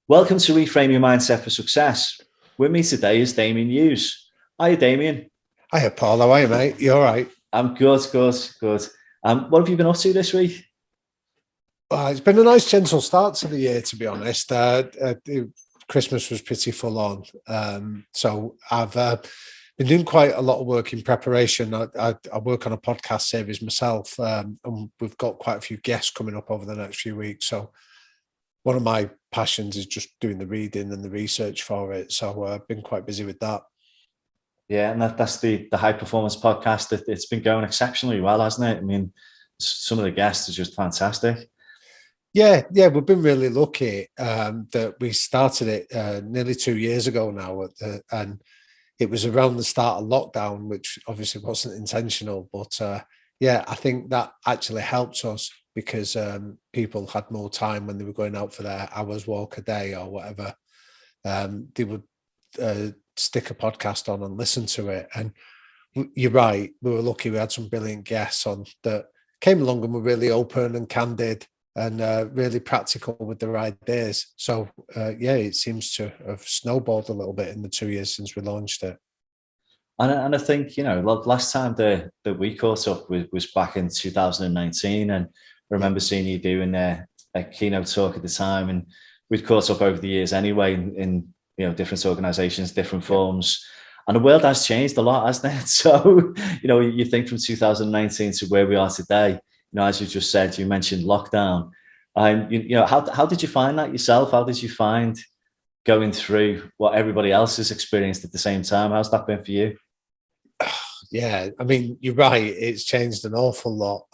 Welcome to Reframe Your Mindset for Success. With me today is Damian Hughes. Hi, Damian. Hiya, Paul. How are you, mate? You all right? I'm good, good, good. What have you been up to this week? It's been a nice, gentle start to the year, to be honest. Christmas was pretty full on. So I've been doing quite a lot of work in preparation. I work on a podcast series myself, and we've got quite a few guests coming up over the next few weeks. So one of my passions is just doing the reading and the research for it. So I've been quite busy with that. Yeah, and that's the High Performance Podcast. It's been going exceptionally well, hasn't it? I mean, some of the guests are just fantastic. Yeah, we've been really lucky that we started it nearly 2 years ago now, and it was around the start of lockdown, which obviously wasn't intentional. But yeah, I think that actually helped us because people had more time when they were going out for their hours walk a day or whatever. They would stick a podcast on and listen to it. And you're right, we were lucky. We had some brilliant guests on that came along and were really open and candid and really practical with their ideas. So yeah, it seems to have snowballed a little bit in the 2 years since we launched it. And I think, last time that we caught up was back in 2019. And I Yeah, remember seeing you doing a keynote talk at the time. And we'd caught up over the years anyway in different organizations, different yeah. forms. And the world has changed a lot, hasn't it? So, you think from 2019 to where we are today, as you just said, you mentioned lockdown. How did you find that yourself? How did you find going through what everybody else has experienced at the same time? How's that been for you? Yeah, I mean, you're right. It's changed an awful lot.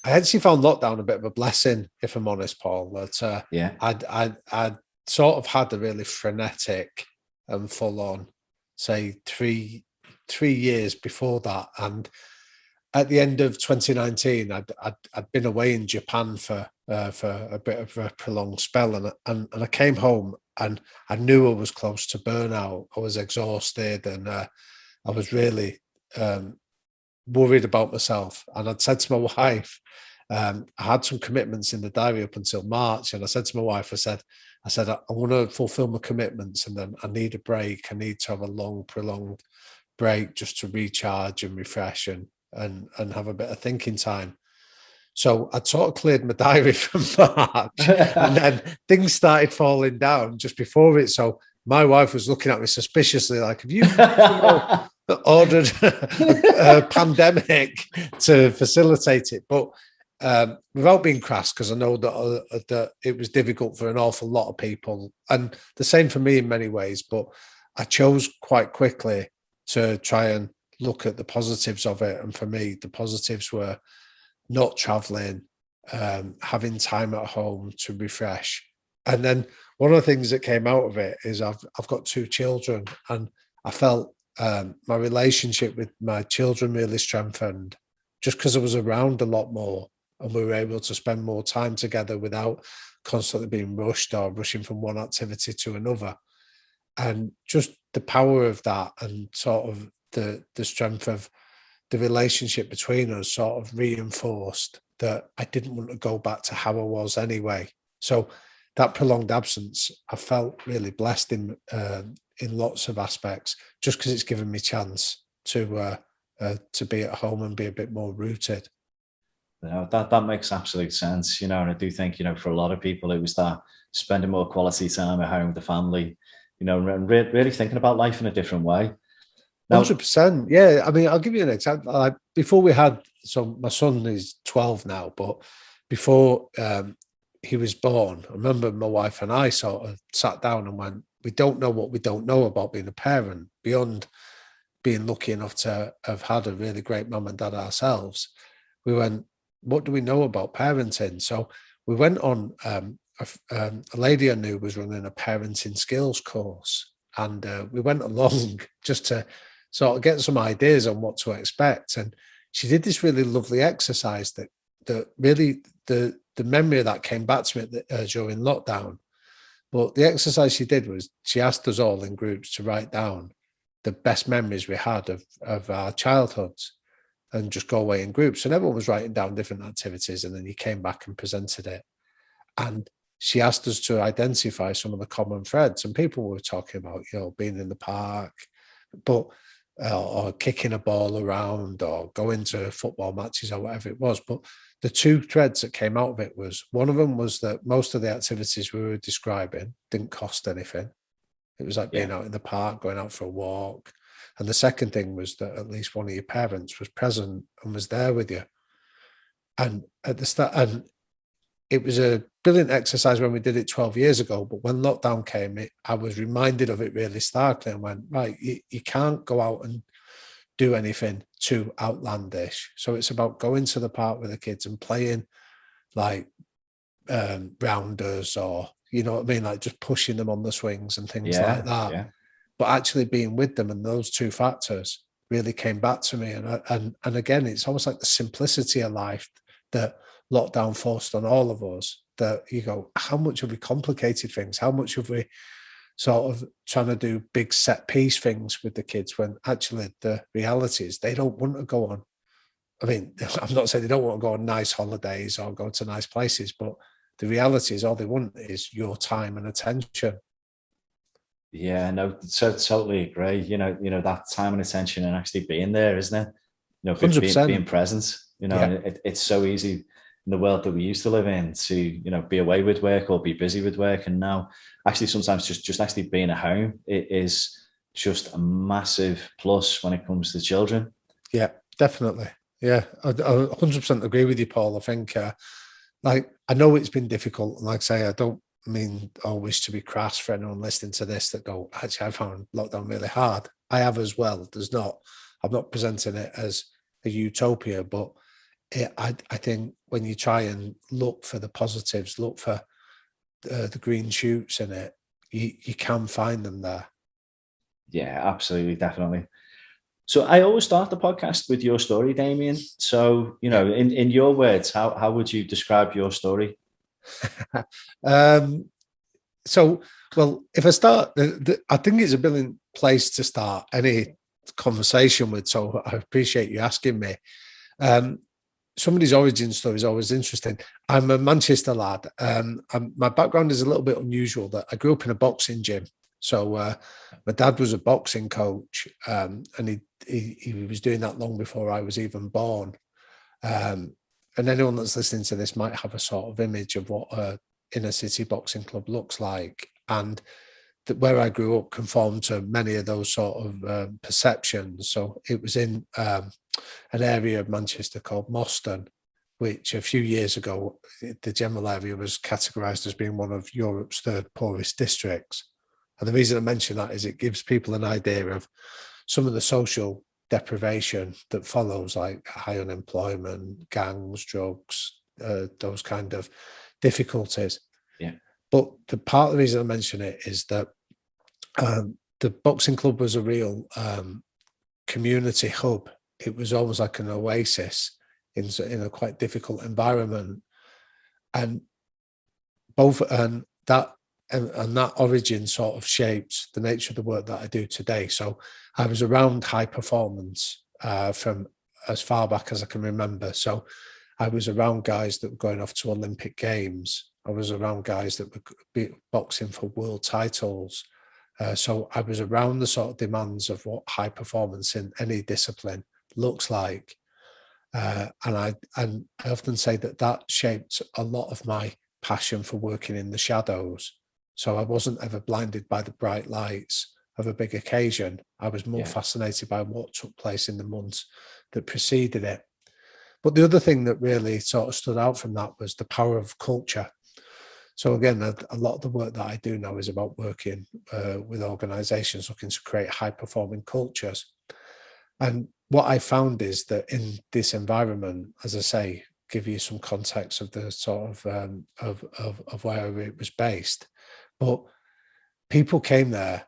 I actually found lockdown a bit of a blessing, if I'm honest, Paul. That Yeah. I'd sort of had a really frenetic and full on, say, three years before that. And at the end of 2019, I'd been away in Japan for a bit of a prolonged spell, and I came home and I knew I was close to burnout. I was exhausted, and I was really um, worried about myself. And I'd said to my wife, I had some commitments in the diary up until March, and I said to my wife, I want to fulfill my commitments, and then I need a break. I need to have a long, prolonged break just to recharge and refresh and have a bit of thinking time. So I sort of cleared my diary from March, and then things started falling down just before it. So my wife was looking at me suspiciously, like, "Have you ordered a pandemic to facilitate it?" But without being crass, because I know that it was difficult for an awful lot of people, and the same for me in many ways. But I chose quite quickly to try and look at the positives of it, and for me, the positives were not traveling, having time at home to refresh. And then one of the things that came out of it is I've got two children, and I felt my relationship with my children really strengthened just because I was around a lot more and we were able to spend more time together without constantly being rushed or rushing from one activity to another. And just the power of that and sort of the strength of the relationship between us sort of reinforced that I didn't want to go back to how I was anyway. So that prolonged absence, I felt really blessed in lots of aspects, just because it's given me chance to be at home and be a bit more rooted. That makes absolute sense, and I do think, for a lot of people, it was that spending more quality time at home with the family, and really thinking about life in a different way. Now, 100%. Yeah. I mean, I'll give you an example. Like before so my son is 12 now, but before he was born, I remember my wife and I sort of sat down and went, we don't know what we don't know about being a parent beyond being lucky enough to have had a really great mum and dad ourselves. We went, what do we know about parenting? So we went on a lady I knew was running a parenting skills course. And we went along just to sort of get some ideas on what to expect. And she did this really lovely exercise that really the memory of that came back to me during lockdown. But the exercise she did was she asked us all in groups to write down the best memories we had of our childhoods and just go away in groups. And everyone was writing down different activities, and then you came back and presented it. And she asked us to identify some of the common threads, and people were talking about, being in the park, but or kicking a ball around or going to football matches or whatever it was. But the two threads that came out of it was, one of them was that most of the activities we were describing didn't cost anything. It was like being out in the park, going out for a walk. And the second thing was that at least one of your parents was present and was there with you. And at the start, and it was a brilliant exercise when we did it 12 years ago. But when lockdown came, I was reminded of it really starkly and went, right, you can't go out and do anything too outlandish. So it's about going to the park with the kids and playing like rounders, or, you know what I mean? Like just pushing them on the swings and things like that. Yeah. But actually being with them, and those two factors really came back to me. And again, it's almost like the simplicity of life that lockdown forced on all of us, that you go, how much have we complicated things? How much have we sort of trying to do big set piece things with the kids, when actually the reality is they don't want to go on. I mean, I'm not saying they don't want to go on nice holidays or go to nice places, but the reality is all they want is your time and attention. Yeah, no, so totally agree. That time and attention and actually being there, isn't it? 100%. Being present. It's so easy in the world that we used to live in to, be away with work or be busy with work. And now actually sometimes just actually being at home, it is just a massive plus when it comes to children. Yeah, definitely. Yeah, I 100% agree with you, Paul. I think, I know it's been difficult. And like I say, I don't mean always to be crass for anyone listening to this that go, actually, I found lockdown really hard. I have as well. I'm not presenting it as a utopia, but I think when you try and look for the positives, look for the green shoots in it, you can find them there. Yeah, absolutely, definitely. So I always start the podcast with your story, Damian. So, in your words, how would you describe your story? So, well, if I start, I think it's a brilliant place to start any conversation with. So I appreciate you asking me. Somebody's origin story is always interesting. I'm a Manchester lad. My background is a little bit unusual. That I grew up in a boxing gym. So my dad was a boxing coach, and he was doing that long before I was even born. And anyone that's listening to this might have a sort of image of what a inner city boxing club looks like, and where I grew up conformed to many of those sort of perceptions. So it was in an area of Manchester called Moston, which a few years ago, the general area was categorised as being one of Europe's third poorest districts. And the reason I mention that is it gives people an idea of some of the social deprivation that follows, like high unemployment, gangs, drugs, those kind of difficulties. Yeah. But the part of the reason I mention it is that the boxing club was a real community hub. It was almost like an oasis in a quite difficult environment, and that origin sort of shaped the nature of the work that I do today. So I was around high performance from as far back as I can remember. So I was around guys that were going off to Olympic Games. I was around guys that were boxing for world titles. So I was around the sort of demands of what high performance in any discipline looks like. And I often say that shaped a lot of my passion for working in the shadows. So I wasn't ever blinded by the bright lights of a big occasion. I was more fascinated by what took place in the months that preceded it. But the other thing that really sort of stood out from that was the power of culture. So again, a lot of the work that I do now is about working with organisations looking to create high-performing cultures. And what I found is that in this environment, as I say, give you some context of the sort of where it was based, but people came there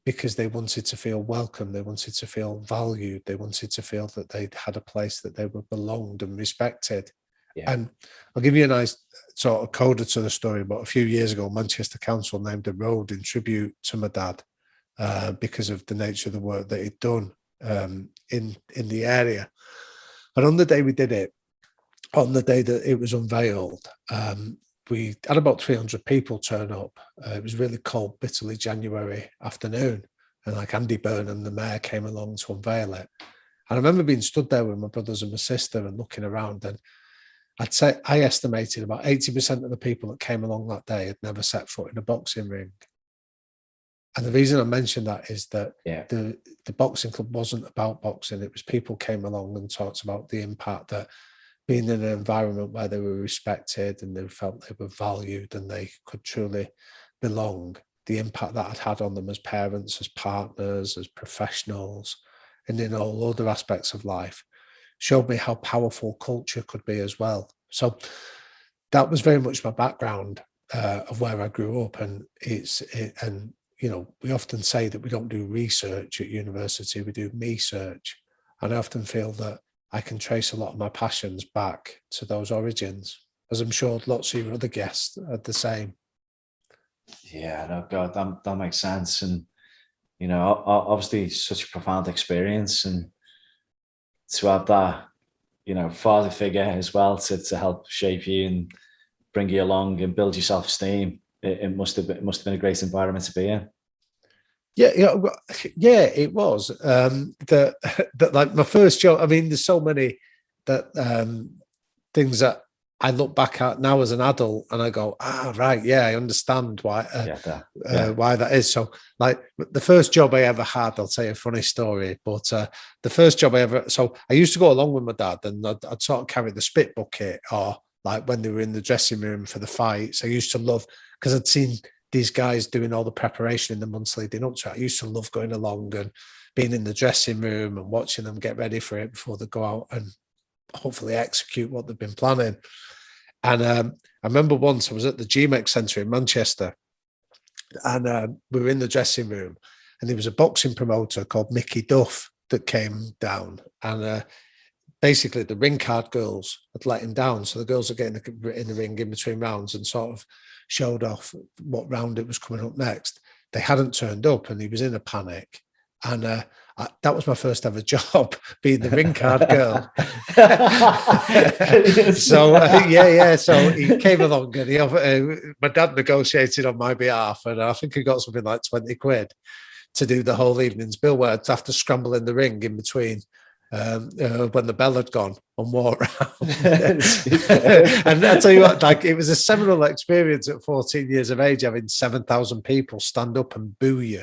because they wanted to feel welcome, they wanted to feel valued, they wanted to feel that they had a place that they were belonged and respected. Yeah. And I'll give you a nice sort of coda to the story, but a few years ago, Manchester Council named a road in tribute to my dad because of the nature of the work that he'd done in the area. And on the day we did it, on the day that it was unveiled, we had about 300 people turn up. It was really cold, bitterly January afternoon. And like Andy Burnham, the mayor, came along to unveil it. And I remember being stood there with my brothers and my sister and looking around. And I'd say I estimated about 80% of the people that came along that day had never set foot in a boxing ring. And the reason I mentioned that is that the boxing club wasn't about boxing. It was people came along and talked about the impact that being in an environment where they were respected and they felt they were valued and they could truly belong, the impact that had had on them as parents, as partners, as professionals, and in all other aspects of life, showed me how powerful culture could be as well. So that was very much my background of where I grew up. And you know, we often say that we don't do research at university, we do me-search. And I often feel that I can trace a lot of my passions back to those origins, as I'm sure lots of your other guests are the same. Yeah, no, God, that makes sense. And, you know, obviously such a profound experience, and to have that, you know, father figure as well to help shape you and bring you along and build your self-esteem. It must have been a great environment to be in. Yeah, it was. That like my first job. I mean, there's so many things that I look back at now as an adult, and I go, right, yeah, I understand why why that is. So, like the first job I ever had, I'll tell you a funny story. But the first job I ever, so I used to go along with my dad, and I'd sort of carry the spit bucket, or like when they were in the dressing room for the fights. I used to love, because I'd seen these guys doing all the preparation in the months leading up to it. I used to love going along and being in the dressing room and watching them get ready for it before they go out and hopefully execute what they've been planning. And I remember once I was at the GMEX Centre in Manchester, and we were in the dressing room, and there was a boxing promoter called Mickey Duff that came down, and basically the ring card girls had let him down. So the girls are getting in the ring in between rounds and sort of showed off what round it was coming up next. They hadn't turned up, and he was in a panic. And that was my first ever job, being the ring card girl. So so he came along, and he my dad negotiated on my behalf, and I think he got something like 20 quid to do the whole evening's bill, where I'd have to scramble in the ring in between when the bell had gone and walk around. And I tell you what, like, it was a seminal experience at 14 years of age, having 7,000 people stand up and boo you.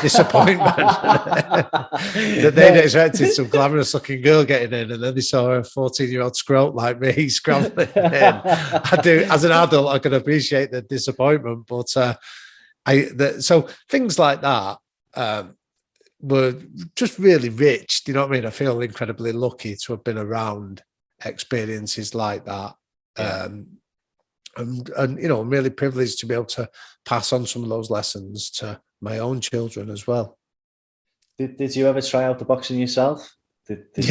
Disappointment that they'd expected some glamorous looking girl getting in, and then they saw a 14-year-old scrote like me scrambling in. I do, as an adult, I can appreciate the disappointment, but so things like that were just really rich. Do you know what I mean? I feel incredibly lucky to have been around experiences like that. And you know, I'm really privileged to be able to pass on some of those lessons to my own children as well. Did you ever try out the boxing yourself? I did.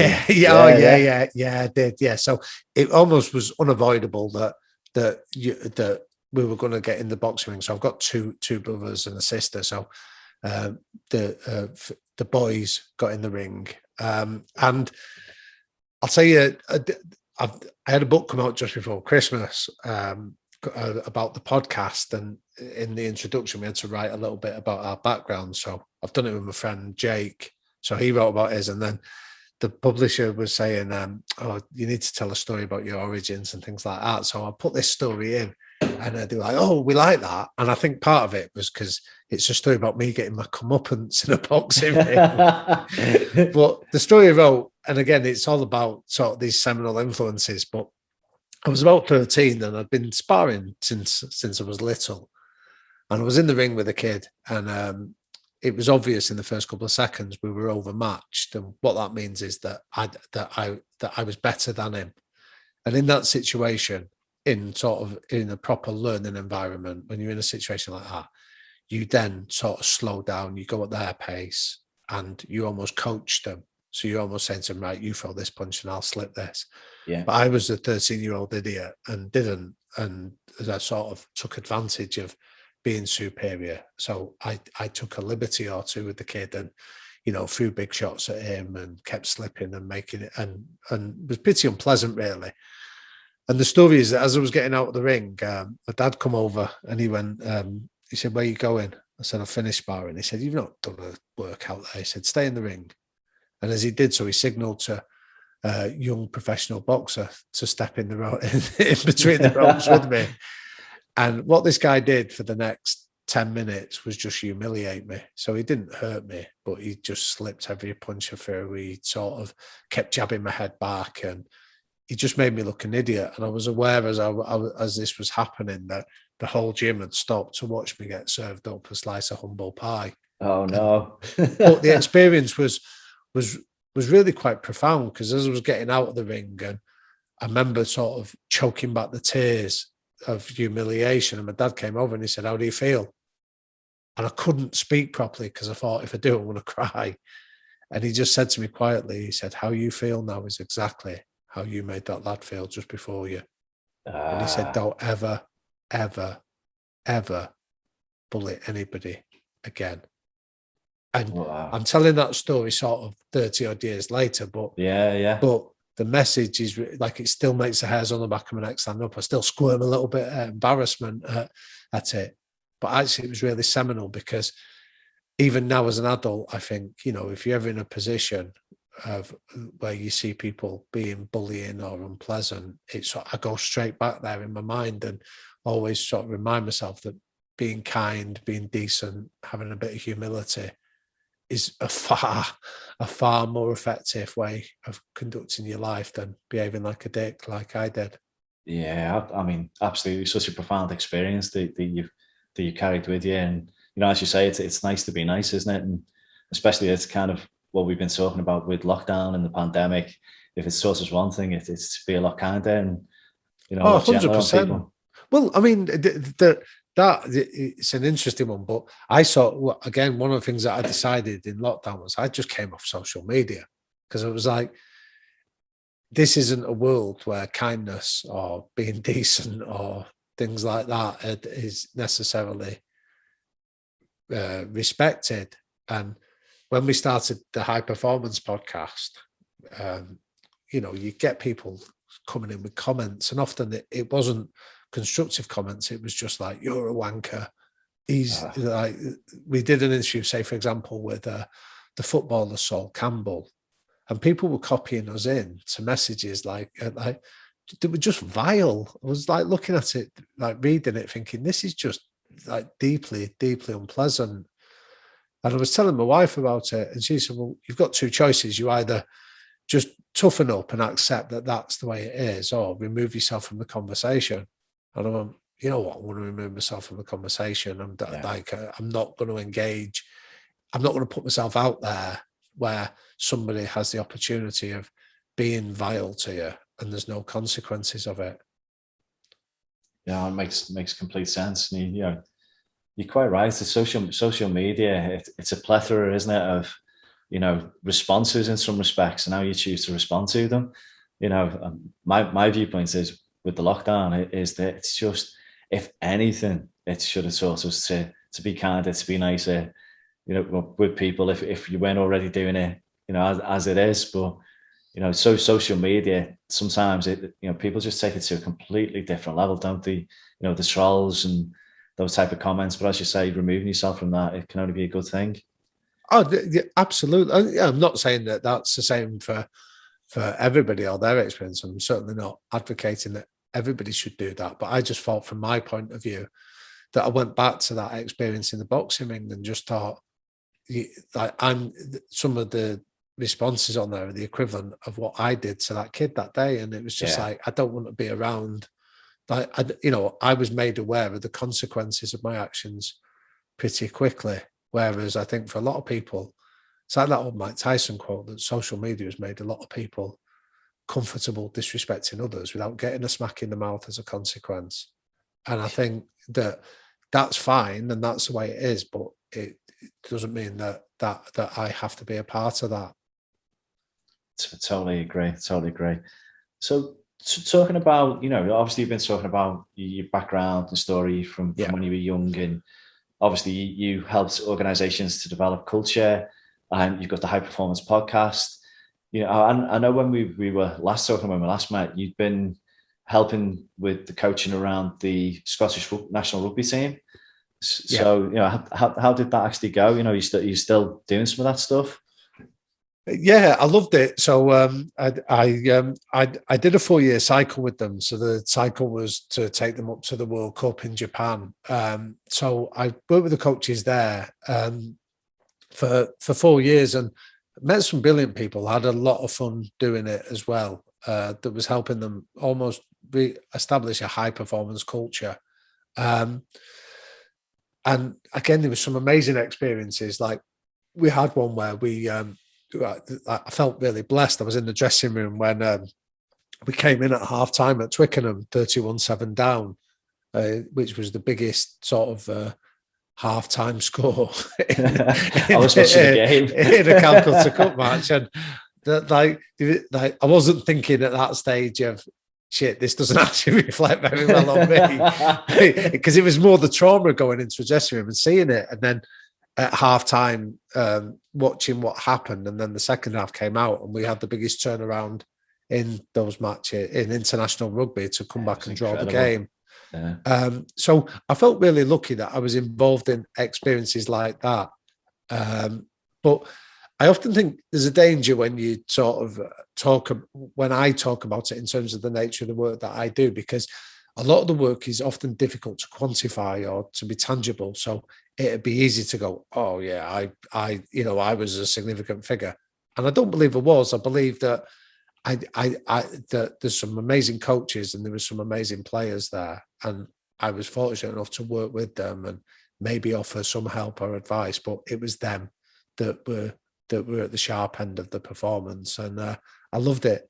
Yeah. So it almost was unavoidable that we were going to get in the boxing ring. So I've got two brothers and a sister. So the boys got in the ring, and I'll tell you, I had a book come out just before Christmas about the podcast, and in the introduction we had to write a little bit about our background. So I've done it with my friend Jake, so he wrote about his, and then the publisher was saying, you need to tell a story about your origins and things like that. So I put this story in, and they were like, oh, we like that. And I think part of it was because it's a story about me getting my comeuppance in a boxing ring. But the story I wrote, and again, it's all about sort of these seminal influences, but I was about 13 and I'd been sparring since I was little. And I was in the ring with a kid, and it was obvious in the first couple of seconds we were overmatched. And what that means is that I was better than him. And in that situation, in a proper learning environment, when you're in a situation like that, you then sort of slow down, you go at their pace, and you almost coach them. So you're almost saying to them, right, you throw this punch and I'll slip this. Yeah. But I was a 13-year-old idiot and didn't. And I sort of took advantage of being superior. So I took a liberty or two with the kid, and, you know, threw big shots at him and kept slipping and making it, and was pretty unpleasant, really. And the story is that as I was getting out of the ring, my dad come over and he went, he said, "Where are you going?" I said, "I've finished sparring." He said, "You've not done a workout there." He said, "Stay in the ring." And as he did so, he signalled to a young professional boxer to step in in between the ropes with me. And what this guy did for the next 10 minutes was just humiliate me. So he didn't hurt me, but he just slipped every punch I threw. He sort of kept jabbing my head back, and he just made me look an idiot. And I was aware as this was happening that the whole gym had stopped to watch me get served up a slice of humble pie. Oh no! But the experience was really quite profound, because as I was getting out of the ring, and I remember sort of choking back the tears of humiliation, and my dad came over and he said, "How do you feel?" And I couldn't speak properly because I thought, if I do, I'm going to cry. And he just said to me quietly, he said, "How you feel now is exactly how you made that lad feel just before you." And he said, "Don't ever, ever, ever bully anybody again." And wow. I'm telling that story sort of 30 odd years later, but but the message is like, it still makes the hairs on the back of my neck stand up. I still squirm a little bit of embarrassment at it. But actually, it was really seminal, because even now as an adult, I think, if you're ever in a position of where you see people being bullying or unpleasant, I go straight back there in my mind and always sort of remind myself that being kind, being decent, having a bit of humility is a far more effective way of conducting your life than behaving like a dick, like I did. Yeah, I mean, absolutely, such a profound experience that you carried with you, and as you say, it's nice to be nice, isn't it? And especially, it's kind of what we've been talking about with lockdown and the pandemic. If it's taught us one thing, it's to be a lot kinder and a lot gentler on 100%. people. Well, I mean, that it's an interesting one, but I saw, again, one of the things that I decided in lockdown was I just came off social media, because it was like, this isn't a world where kindness or being decent or things like that is necessarily respected. And when we started the High Performance podcast, you get people coming in with comments, and often it wasn't constructive comments. It was just like, "You're a wanker." He's like, we did an interview, say, for example, with the footballer Sol Campbell, and people were copying us in to messages like they were just vile. I was like looking at it, like reading it, thinking, this is just like deeply, deeply unpleasant. And I was telling my wife about it, and she said, "Well, you've got two choices. You either just toughen up and accept that that's the way it is, or remove yourself from the conversation." And I went, "You know what? I want to remove myself from the conversation. I'm not going to engage. I'm not going to put myself out there where somebody has the opportunity of being vile to you and there's no consequences of it." Yeah, it makes complete sense. And you're quite right. The social media, it's a plethora, isn't it, of responses in some respects, and how you choose to respond to them. My viewpoint is, with the lockdown, is that it's just, if anything, it should have taught us to be kinder, to be nicer, with people, if you weren't already doing it, as it is. But so social media, sometimes people just take it to a completely different level, don't they? The trolls and those type of comments. But as you say, removing yourself from that, it can only be a good thing. Oh, absolutely. I'm not saying that that's the same for everybody or their experience. I'm certainly not advocating that everybody should do that. But I just thought, from my point of view, that I went back to that experience in the boxing ring and just thought, some of the responses on there are the equivalent of what I did to that kid that day. And it was just like, I don't want to be around. Like, I was made aware of the consequences of my actions pretty quickly. Whereas I think for a lot of people, it's like that old Mike Tyson quote, that social media has made a lot of people comfortable disrespecting others without getting a smack in the mouth as a consequence. And I think that that's fine and that's the way it is, but it doesn't mean that I have to be a part of that. Totally agree. So talking about, obviously you've been talking about your background and story from when you were young, and obviously you helped organizations to develop culture, and you've got the High Performance podcast. I know when we were last talking, when we last met, you'd been helping with the coaching around the Scottish national rugby team. So, how did that actually go? You still doing some of that stuff? Yeah, I loved it. So I did a 4-year cycle with them. So the cycle was to take them up to the World Cup in Japan. So I worked with the coaches there for 4 years and met some brilliant people. Had a lot of fun doing it as well. That was helping them almost establish a high performance culture. And again, there were some amazing experiences. Like we had one where I felt really blessed. I was in the dressing room when we came in at half time at Twickenham, 31-7 down, which was the biggest sort of half-time score I was watching the game in a Calcutta Cup match. And like I wasn't thinking at that stage of, shit, this doesn't actually reflect very well on me. Because it was more the trauma going into the dressing room and seeing it. And then at half time, watching what happened, and then the second half came out, and we had the biggest turnaround in those matches in international rugby to come back and draw the game. Yeah. So I felt really lucky that I was involved in experiences like that. But I often think there's a danger when you sort of when I talk about it in terms of the nature of the work that I do, because a lot of the work is often difficult to quantify or to be tangible. So it'd be easy to go, oh yeah, I was a significant figure, and I don't believe I was. I believe that that there's some amazing coaches and there were some amazing players there, and I was fortunate enough to work with them and maybe offer some help or advice. But it was them that were at the sharp end of the performance, and I loved it.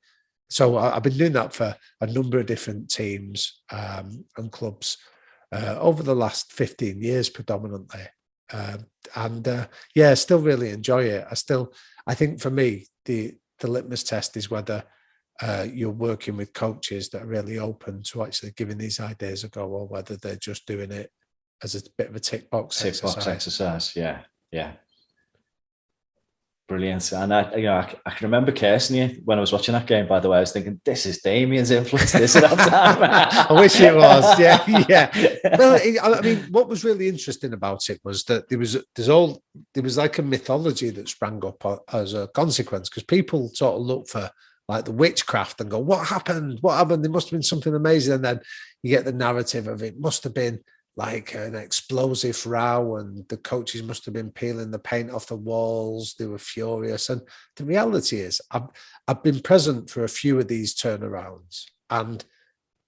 So I've been doing that for a number of different teams and clubs over the last 15 years predominantly. Still really enjoy it. I think for me, the litmus test is whether you're working with coaches that are really open to actually giving these ideas a go, or whether they're just doing it as a bit of a tick box exercise. Yeah. Brilliant. And I can remember cursing you when I was watching that game, by the way. I was thinking, this is Damian's influence. This is I wish it was. Yeah. Well, I mean, what was really interesting about it was that there was like a mythology that sprang up as a consequence, because people sort of look for like the witchcraft and go, what happened? There must have been something amazing. And then you get the narrative of it must have been like an explosive row, and the coaches must have been peeling the paint off the walls. They were furious. And the reality is I've been present for a few of these turnarounds, and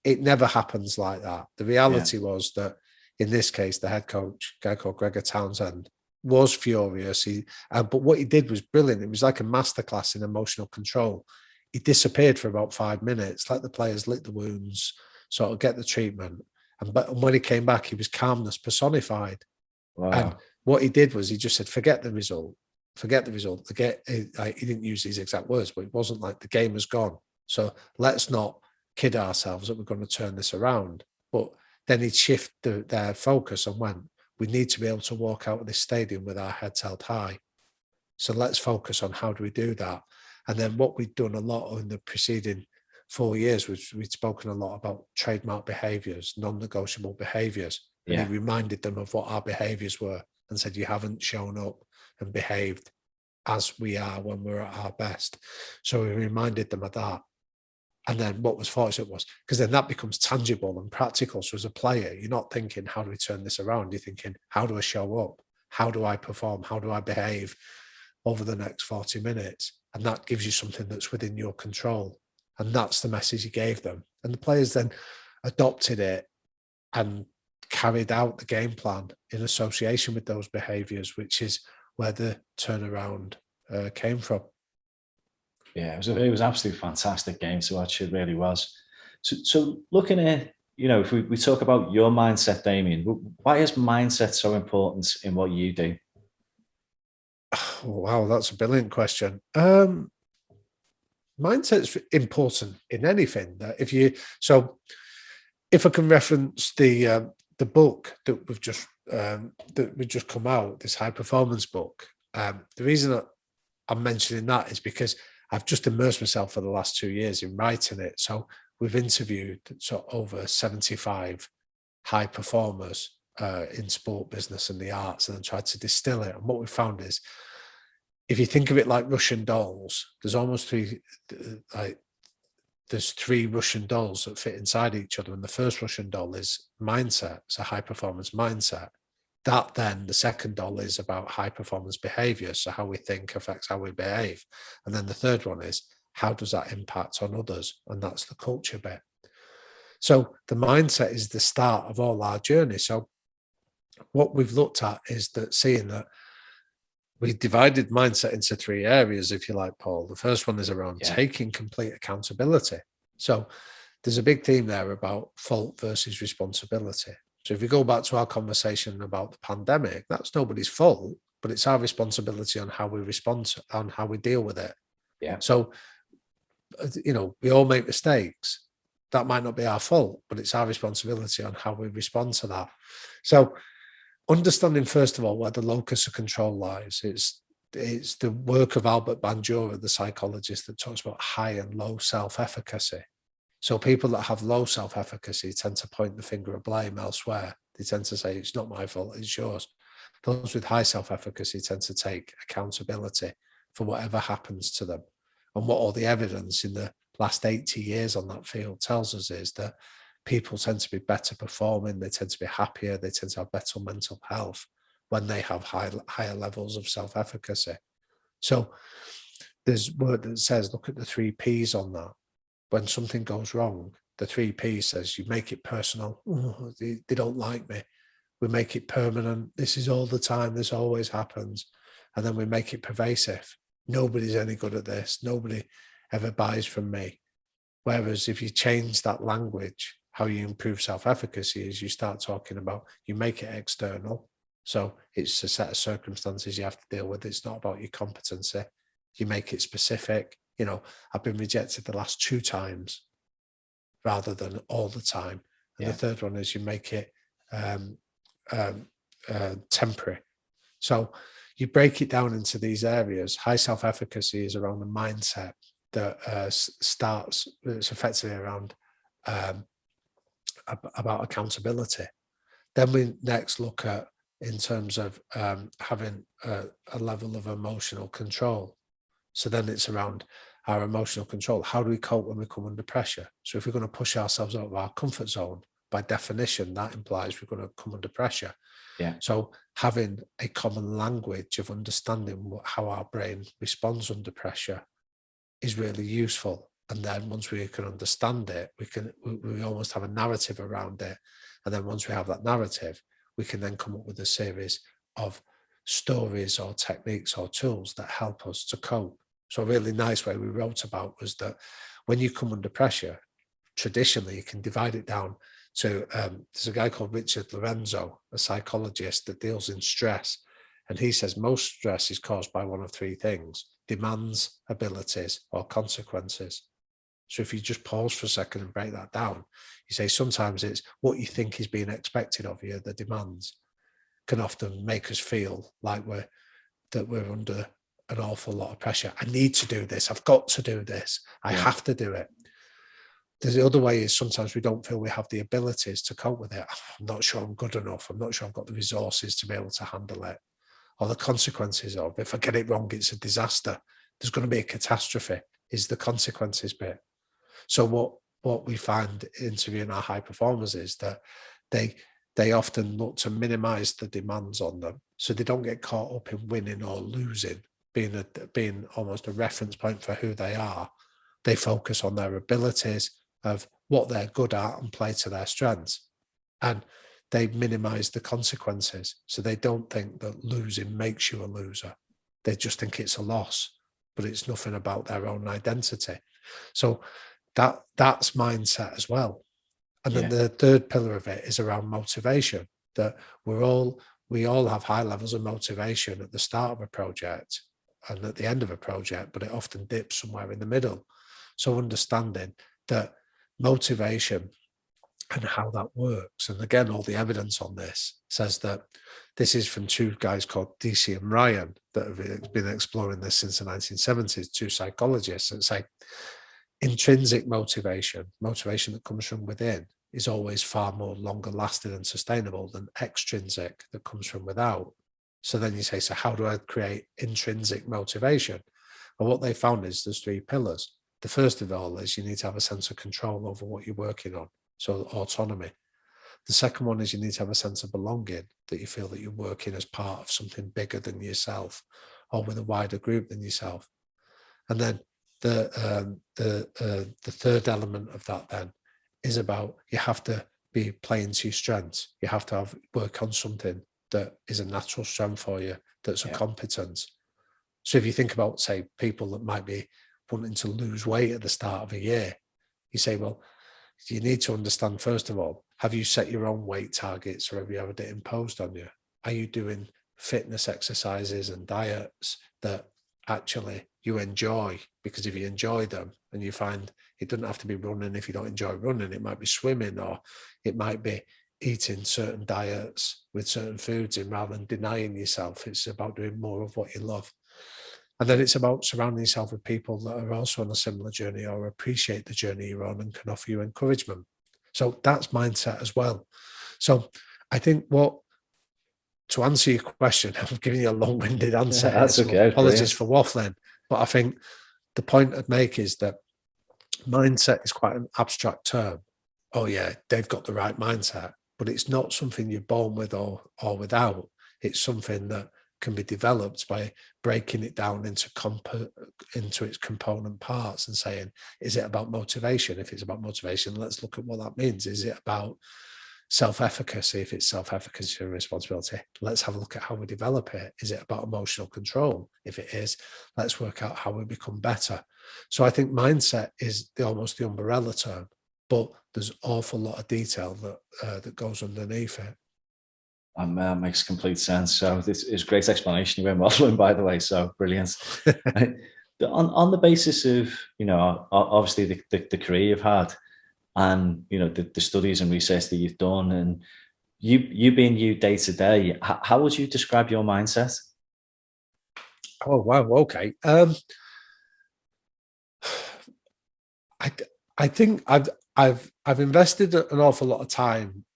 it never happens like that. The reality was that in this case, the head coach, a guy called Gregor Townsend, was furious. But what he did was brilliant. It was like a masterclass in emotional control. He disappeared for about 5 minutes, let the players lick the wounds, sort of get the treatment. But when he came back, he was calmness personified. Wow. And what he did was he just said, forget the result. He didn't use these exact words, but it wasn't like the game has gone. So let's not kid ourselves that we're going to turn this around. But then he'd shift their focus and went, we need to be able to walk out of this stadium with our heads held high. So let's focus on how do we do that. And then what we'd done a lot in the preceding 4 years, we'd spoken a lot about trademark behaviours, non-negotiable behaviours. And he reminded them of what our behaviours were and said, you haven't shown up and behaved as we are when we're at our best. So we reminded them of that. And then what was fortunate was, because then that becomes tangible and practical. So as a player, you're not thinking, how do we turn this around? You're thinking, how do I show up? How do I perform? How do I behave over the next 40 minutes? And that gives you something that's within your control. And that's the message he gave them. And the players then adopted it and carried out the game plan in association with those behaviours, which is where the turnaround came from. Yeah, it was absolutely fantastic game to watch. It really was. So looking at, if we talk about your mindset, Damian, why is mindset so important in what you do? Oh, wow, that's a brilliant question. Mindset's important in anything. That if I can reference the book that we've just come out, this high performance book, the reason that I'm mentioning that is because I've just immersed myself for the last 2 years in writing it. So we've interviewed sort of over 75 high performers in sport, business, and the arts, and then tried to distill it. And what we found is, if you think of it like Russian dolls, there's almost three Russian dolls that fit inside each other. And the first Russian doll is mindset. It's a high performance mindset. That then, the second doll is about high performance behavior. So how we think affects how we behave. And then the third one is, how does that impact on others? And that's the culture bit. So the mindset is the start of all our journey. So what we've looked at is that, seeing that we divided mindset into three areas, if you like, Paul. The first one is around taking complete accountability. So there's a big theme there about fault versus responsibility. So if you go back to our conversation about the pandemic, that's nobody's fault, but it's our responsibility on how we respond, on how we deal with it. Yeah. So, we all make mistakes. That might not be our fault, but it's our responsibility on how we respond to that. So understanding, first of all, where the locus of control lies. It's the work of Albert Bandura, the psychologist, that talks about high and low self-efficacy. So people that have low self-efficacy tend to point the finger of blame elsewhere. They tend to say, it's not my fault, it's yours. Those with high self-efficacy tend to take accountability for whatever happens to them. And what all the evidence in the last 80 years on that field tells us is that people tend to be better performing, they tend to be happier, they tend to have better mental health when they have higher levels of self-efficacy. So there's word that says, look at the 3 Ps on that. When something goes wrong, the 3 Ps says, you make it personal. Oh, they don't like me. We make it permanent. This is all the time. This always happens. And then we make it pervasive. Nobody's any good at this. Nobody ever buys from me. Whereas if you change that language, how you improve self-efficacy is you start talking about, you make it external. So it's a set of circumstances you have to deal with. It's not about your competency. You make it specific. I've been rejected the last 2 times rather than all the time. And the third one is you make it temporary. So you break it down into these areas. High self-efficacy is around the mindset that it's effectively around about accountability. Then we next look at, in terms of having a level of emotional control. So then it's around our emotional control. How do we cope when we come under pressure? So if we're going to push ourselves out of our comfort zone, by definition, that implies we're going to come under pressure. Yeah. So having a common language of understanding how our brain responds under pressure is really useful. And then once we can understand it, we almost have a narrative around it. And then once we have that narrative, we can then come up with a series of stories or techniques or tools that help us to cope. So a really nice way we wrote about was that when you come under pressure, traditionally you can divide it down to, there's a guy called Richard Lorenzo, a psychologist that deals in stress. And he says most stress is caused by one of 3 things: demands, abilities, or consequences. So if you just pause for a second and break that down, you say sometimes it's what you think is being expected of you, the demands, can often make us feel like we're under an awful lot of pressure. I need to do this. I've got to do this. I have to do it. The other way is sometimes we don't feel we have the abilities to cope with it. I'm not sure I'm good enough. I'm not sure I've got the resources to be able to handle it. Or the consequences of, if I get it wrong, it's a disaster. There's going to be a catastrophe, is the consequences bit. So what we find interviewing our high performers is that they often look to minimize the demands on them, so they don't get caught up in winning or losing, being almost a reference point for who they are. They focus on their abilities, of what they're good at, and play to their strengths. And they minimize the consequences. So they don't think that losing makes you a loser. They just think it's a loss, but it's nothing about their own identity. So that's mindset as well. And then the third pillar of it is around motivation, that we all have high levels of motivation at the start of a project and at the end of a project, but it often dips somewhere in the middle. So understanding that motivation and how that works. And again, all the evidence on this says that this is from 2 guys called DC and Ryan that have been exploring this since the 1970s, 2 psychologists, that say intrinsic motivation that comes from within, is always far more longer lasting and sustainable than extrinsic that comes from without. So then you say, so how do I create intrinsic motivation? And what they found is there's 3 pillars. The first of all is you need to have a sense of control over what you're working on, so autonomy. The second one is you need to have a sense of belonging, that you feel that you're working as part of something bigger than yourself or with a wider group than yourself. And then the third element of that then is about, you have to be playing to your strengths. You have to work on something that is a natural strength for you, that's a competence. So if you think about, say, people that might be wanting to lose weight at the start of a year, you say, well, you need to understand, first of all, have you set your own weight targets, or have you ever it imposed on you? Are you doing fitness exercises and diets that actually you enjoy? Because if you enjoy them, and you find it doesn't have to be running, if you don't enjoy running, it might be swimming, or it might be eating certain diets with certain foods in, rather than denying yourself. It's about doing more of what you love. And then it's about surrounding yourself with people that are also on a similar journey, or appreciate the journey you're on and can offer you encouragement. So that's mindset as well. So I think to answer your question, I'm giving you a long-winded answer. Yeah, that's okay. Apologies for waffling. But I think the point I'd make is that mindset is quite an abstract term. Oh yeah, they've got the right mindset, but it's not something you're born with or without. It's something that can be developed by breaking it down into its component parts and saying, is it about motivation? If it's about motivation, let's look at what that means. Is it about self-efficacy? If it's self-efficacy and responsibility, let's have a look at how we develop it. Is it about emotional control? If it is, let's work out how we become better. So I think mindset is almost the umbrella term, but there's an awful lot of detail that goes underneath it. Makes complete sense. So this is great explanation. You went waffling, by the way, so brilliant. On the basis of, obviously the career you've had, and the studies and research that you've done, and you being you day to day, how would you describe your mindset? Oh wow, okay. I think I've invested an awful lot of time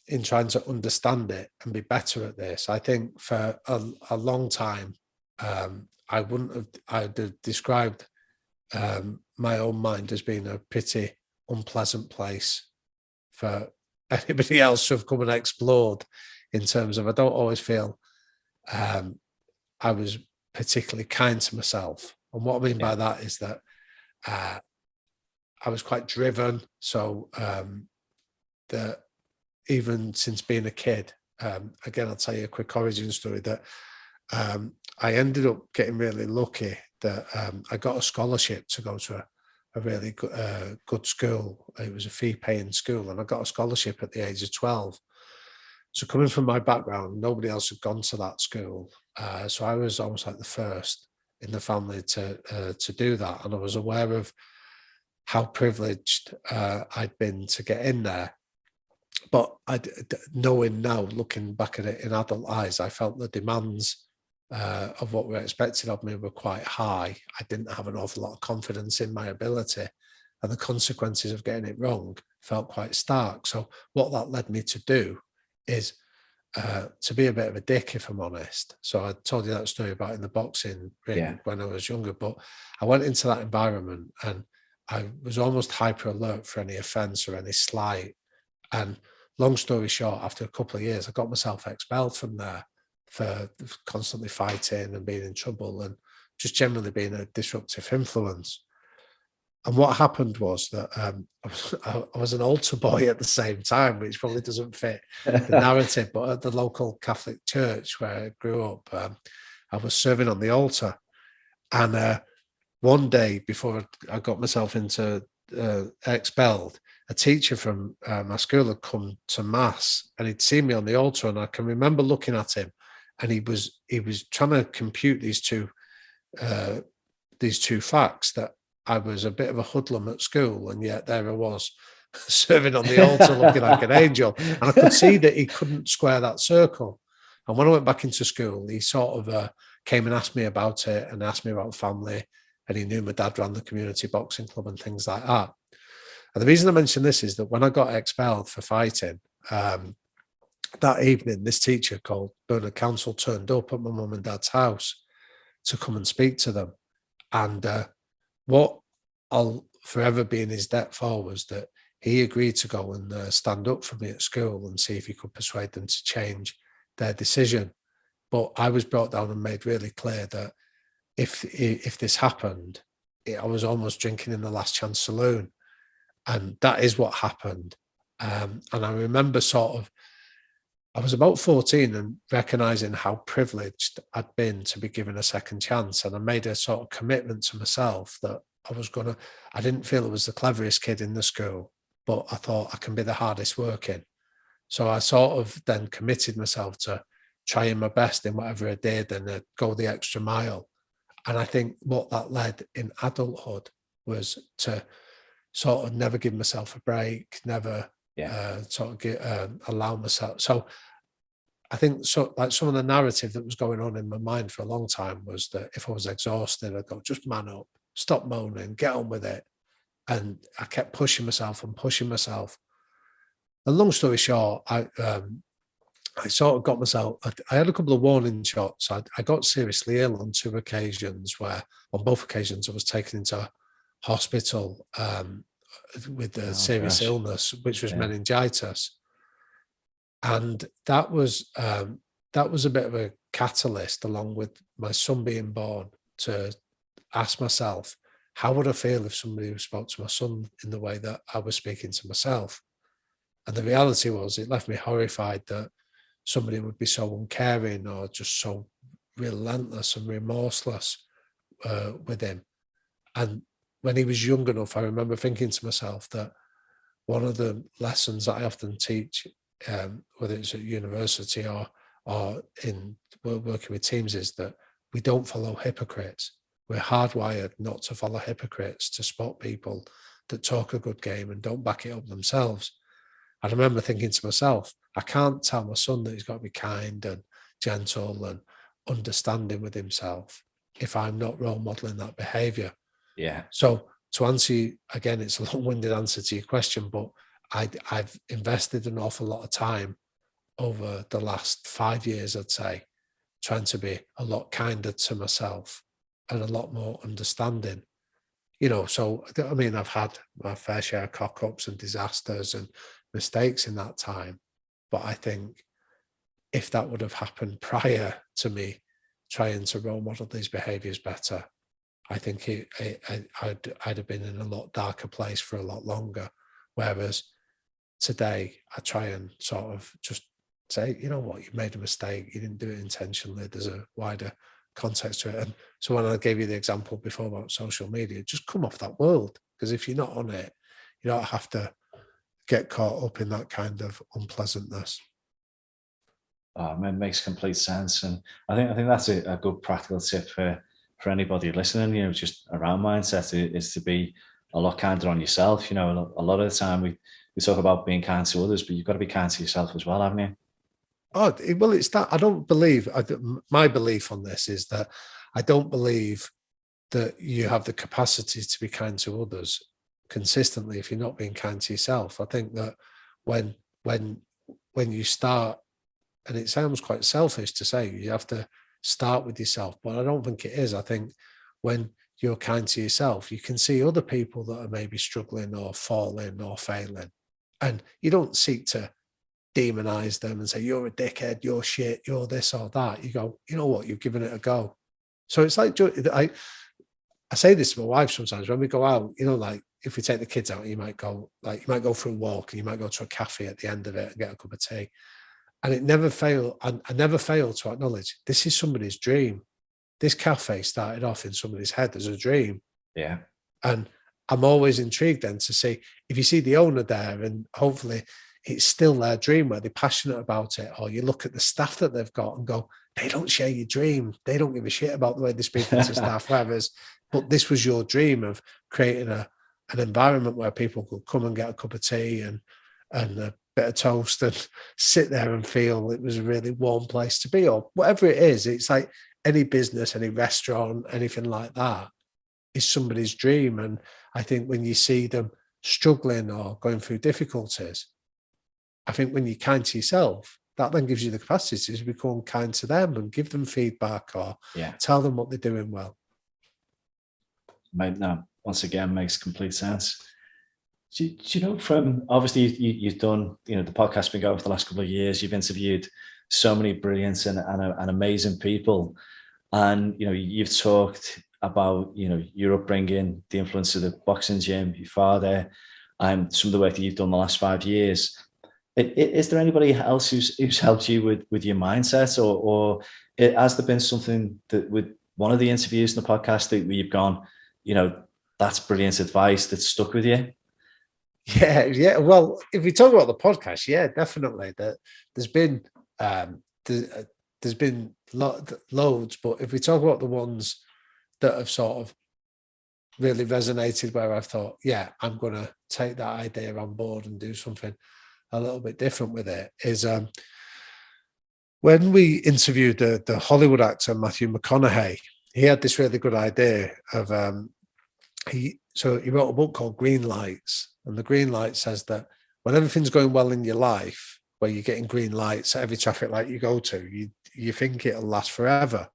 in trying to understand it and be better at this. I think for a long time, I'd have described my own mind as being a pretty unpleasant place for anybody else to have come and explored, in terms of, I don't always feel I was particularly kind to myself. And what I mean by that is that I was quite driven. So that even since being a kid, again, I'll tell you a quick origin story, that I ended up getting really lucky that I got a scholarship to go to a really good school. It was a fee-paying school, and I got a scholarship at the age of 12. So coming from my background, nobody else had gone to that school. So I was almost like the first in the family to do that. And I was aware of how privileged I'd been to get in there. But knowing now, looking back at it in adult eyes, I felt the demands of what were expected of me were quite high. I didn't have an awful lot of confidence in my ability, and the consequences of getting it wrong felt quite stark. So what that led me to do is to be a bit of a dick, if I'm honest. So I told you that story about in the boxing ring when I was younger, but I went into that environment and I was almost hyper alert for any offence or any slight. And long story short, after a couple of years, I got myself expelled from there for constantly fighting and being in trouble and just generally being a disruptive influence. And what happened was that I was an altar boy at the same time, which probably doesn't fit the narrative, but at the local Catholic church where I grew up, I was serving on the altar. And one day before I got myself into expelled, a teacher from my school had come to mass, and he'd seen me on the altar, and I can remember looking at him, and he was trying to compute these two facts, that I was a bit of a hoodlum at school, and yet there I was serving on the altar looking like an angel. And I could see that he couldn't square that circle. And when I went back into school, he sort of came and asked me about it, and asked me about family. and he knew my dad ran the community boxing club and things like that. And the reason I mention this is that when I got expelled for fighting, that evening, this teacher called Bernard Council turned up at my mum and dad's house to come and speak to them. And what I'll forever be in his debt for was that he agreed to go and stand up for me at school and see if he could persuade them to change their decision. But I was brought down and made really clear that if this happened, I was almost drinking in the Last Chance Saloon. And that is what happened. And I remember I was about 14 and recognizing how privileged I'd been to be given a second chance. And I made a sort of commitment to myself that I didn't feel I was the cleverest kid in the school, but I thought I can be the hardest working. So I sort of then committed myself to trying my best in whatever I did and go the extra mile. And I think what that led in adulthood was to sort of never give myself a break, never allow myself. So I think like some of the narrative that was going on in my mind for a long time was that if I was exhausted, I'd go, just man up, stop moaning, get on with it. And I kept pushing myself. And long story short, I sort of got myself, I had a couple of warning shots. I got seriously ill on two occasions where on both occasions I was taken into hospital with a serious illness, which was meningitis. And that was a bit of a catalyst, along with my son being born, to ask myself, how would I feel if somebody spoke to my son in the way that I was speaking to myself? And the reality was, it left me horrified that somebody would be so uncaring or just so relentless and remorseless with him. And when he was young enough, I remember thinking to myself that one of the lessons that I often teach, whether it's at university or in working with teams, is that we don't follow hypocrites. We're hardwired not to follow hypocrites, to spot people that talk a good game and don't back it up themselves. I remember thinking to myself, I can't tell my son that he's got to be kind and gentle and understanding with himself if I'm not role modeling that behavior. Yeah. So to answer you, again, it's a long-winded answer to your question, but I've invested an awful lot of time over the last 5 years, I'd say, trying to be a lot kinder to myself and a lot more understanding. So, I mean, I've had my fair share of cock-ups and disasters and mistakes in that time. But I think if that would have happened prior to me trying to role model these behaviours better, I think I'd have been in a lot darker place for a lot longer. Whereas today, I try and sort of just say, you know what, you made a mistake. You didn't do it intentionally. There's a wider context to it. And so when I gave you the example before about social media, just come off that world. Because if you're not on it, you don't have to get caught up in that kind of unpleasantness. It makes complete sense. And I think that's a good practical tip for anybody listening, just around mindset is to be a lot kinder on yourself. A lot of the time we talk about being kind to others, but you've got to be kind to yourself as well, haven't you? Oh, well, it's that I don't believe, my belief on this is that I don't believe that you have the capacity to be kind to others consistently if you're not being kind to yourself. I think that when you start, and it sounds quite selfish to say you have to start with yourself, but I don't think it is. I think when you're kind to yourself, you can see other people that are maybe struggling or falling or failing, and you don't seek to demonize them and say, you're a dickhead, you're shit, you're this or that. You go, you know what, you've given it a go. So it's like, I say this to my wife sometimes when we go out, like if we take the kids out, you might go for a walk and you might go to a cafe at the end of it and get a cup of tea. And it never failed. I never fail to acknowledge this is somebody's dream. This cafe started off in somebody's head as a dream. Yeah. And I'm always intrigued then to see if you see the owner there and hopefully it's still their dream where they're passionate about it, or you look at the staff that they've got and go, they don't share your dream. They don't give a shit about the way they're speaking to staff, but this was your dream of creating an environment where people could come and get a cup of tea and a bit of toast and sit there and feel it was a really warm place to be, or whatever it is. It's like any business, any restaurant, anything like that. somebody's dream. And I think when you see them struggling or going through difficulties, I think when you're kind to yourself, that then gives you the capacity to become kind to them and give them feedback or tell them what they're doing well. No, once again, makes complete sense. Do you know, from obviously you've done, the podcast's been going for the last couple of years. You've interviewed so many brilliant and amazing people, and you've talked about your upbringing, the influence of the boxing gym, your father, and some of the work that you've done the last 5 years. Is there anybody else who's helped you with your mindset, or has there been something that with one of the interviews in the podcast that you've gone, that's brilliant advice that stuck with you? Yeah. Well, if we talk about the podcast, definitely. There's been loads, but if we talk about the ones that have sort of really resonated, where I've thought, I'm going to take that idea on board and do something a little bit different with it, is when we interviewed the Hollywood actor Matthew McConaughey. He had this really good idea of he wrote a book called Green Lights. And the green light says that when everything's going well in your life, where you're getting green lights at every traffic light you go to, you think it'll last forever.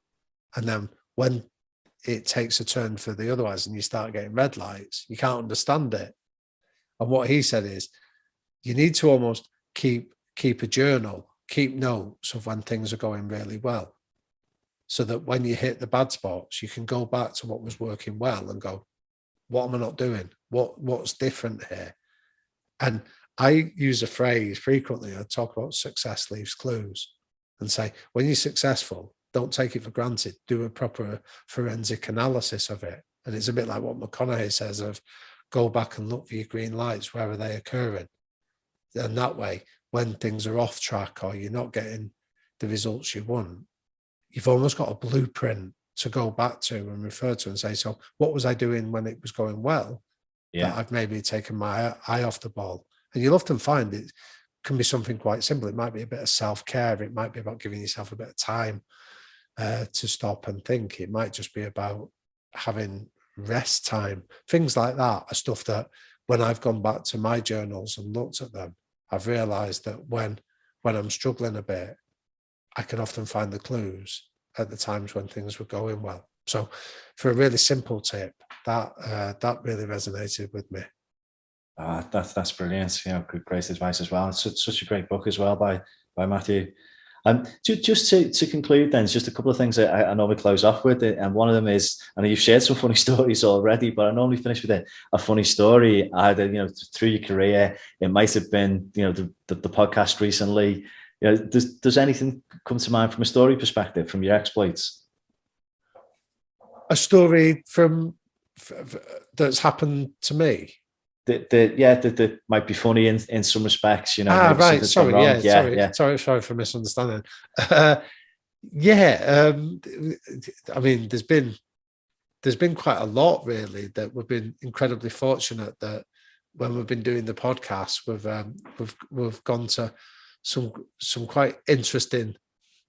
And then when it takes a turn for the otherwise and you start getting red lights, you can't understand it. And what he said is, you need to almost keep a journal, keep notes of when things are going really well, so that when you hit the bad spots, you can go back to what was working well and go, what am I not doing? What's different here? And I use a phrase frequently. I talk about success leaves clues and say, when you're successful, don't take it for granted. Do a proper forensic analysis of it. And it's a bit like what McConaughey says of go back and look for your green lights wherever they occurring. And that way, when things are off track or you're not getting the results you want, you've almost got a blueprint to go back to and refer to and say, so what was I doing when it was going well? That I've maybe taken my eye off the ball. And you'll often find it can be something quite simple. It might be a bit of self-care. It might be about giving yourself a bit of time to stop and think. It might just be about having rest time. Things like that are stuff that when I've gone back to my journals and looked at them, I've realized that when I'm struggling a bit, I can often find the clues at the times when things were going well. So for a really simple tip, that really resonated with me. That's brilliant. Great advice as well. It's such a great book as well by Matthew. Just to conclude, then, just a couple of things I normally close off with, and one of them is, I know you've shared some funny stories already, but I normally finish with a funny story, either through your career. It might have been the podcast recently. Does anything come to mind from a story perspective from your exploits? A story from that's happened to me. That might be funny in some respects, right. Sorry for misunderstanding. I mean, there's been quite a lot, really, that we've been incredibly fortunate that when we've been doing the podcast, we've gone to some quite interesting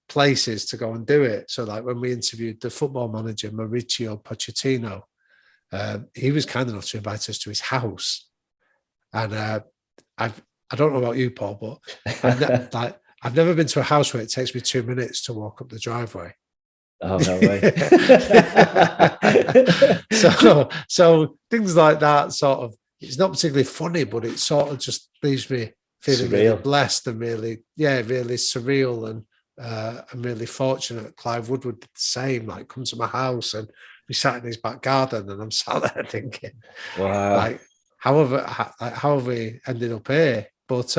places to go and do it. So, like when we interviewed the football manager Mauricio Pochettino, he was kind enough to invite us to his house, and I don't know about you, Paul, but I've never been to a house where it takes me 2 minutes to walk up the driveway. Oh, no way. so things like that sort of, it's not particularly funny, but it sort of just leaves me feeling really blessed and really surreal and really fortunate. Clive Woodward did the same, like come to my house and we sat in his back garden and I'm sat there thinking, wow, like, how have we ended up here? But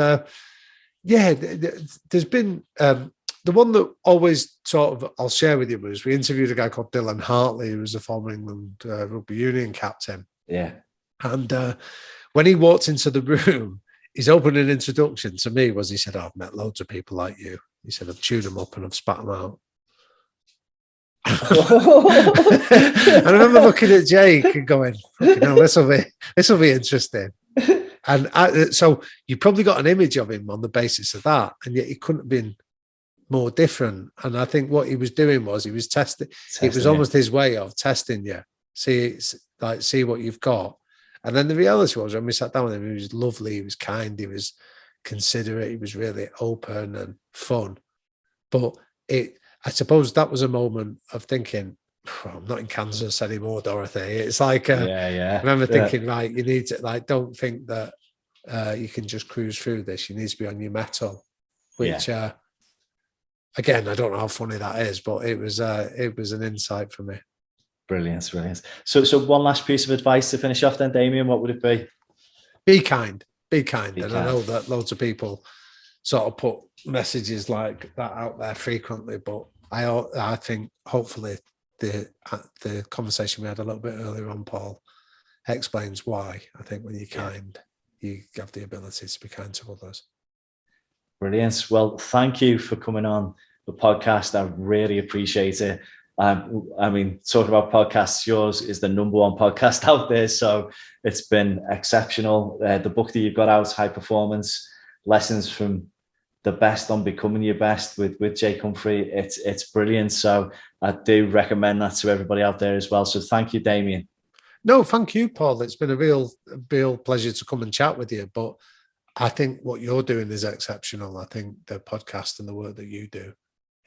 there's been the one that always sort of I'll share with you was we interviewed a guy called Dylan Hartley, who was a former England rugby union captain. Yeah. And when he walked into the room, his opening introduction to me was, he said, I've met loads of people like you. He said, I've chewed them up and I've spat them out. I remember looking at Jake and going, this will be interesting. And so you probably got an image of him on the basis of that, and yet he couldn't have been more different. And I think what he was doing was he was testing. It was almost his way of testing you. See, like see what you've got. And then the reality was when we sat down with him, he was lovely, he was kind, he was considerate, he was really open and fun. But I suppose that was a moment of thinking, I'm not in Kansas anymore, Dorothy. It's like, I remember thinking, right, you need to, like, don't think that you can just cruise through this. You need to be on your mettle, which, again, I don't know how funny that is, but it was an insight for me. Brilliant. So one last piece of advice to finish off then, Damian, what would it be? Be kind. And I know that loads of people sort of put messages like that out there frequently, but I think hopefully the conversation we had a little bit earlier on, Paul, explains why. I think when you're kind, you have the ability to be kind to others. Brilliant. Well, thank you for coming on the podcast. I really appreciate it. I mean, talking about podcasts, yours is the #1 podcast out there. So it's been exceptional. The book that you've got out, High Performance, Lessons from the Best on Becoming Your Best with Jake Humphrey. It's brilliant. So I do recommend that to everybody out there as well. So thank you, Damian. No, thank you, Paul. It's been a real pleasure to come and chat with you. But I think what you're doing is exceptional. I think the podcast and the work that you do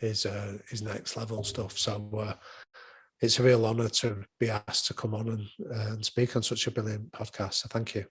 is next level stuff. So it's a real honour to be asked to come on and speak on such a brilliant podcast. So thank you.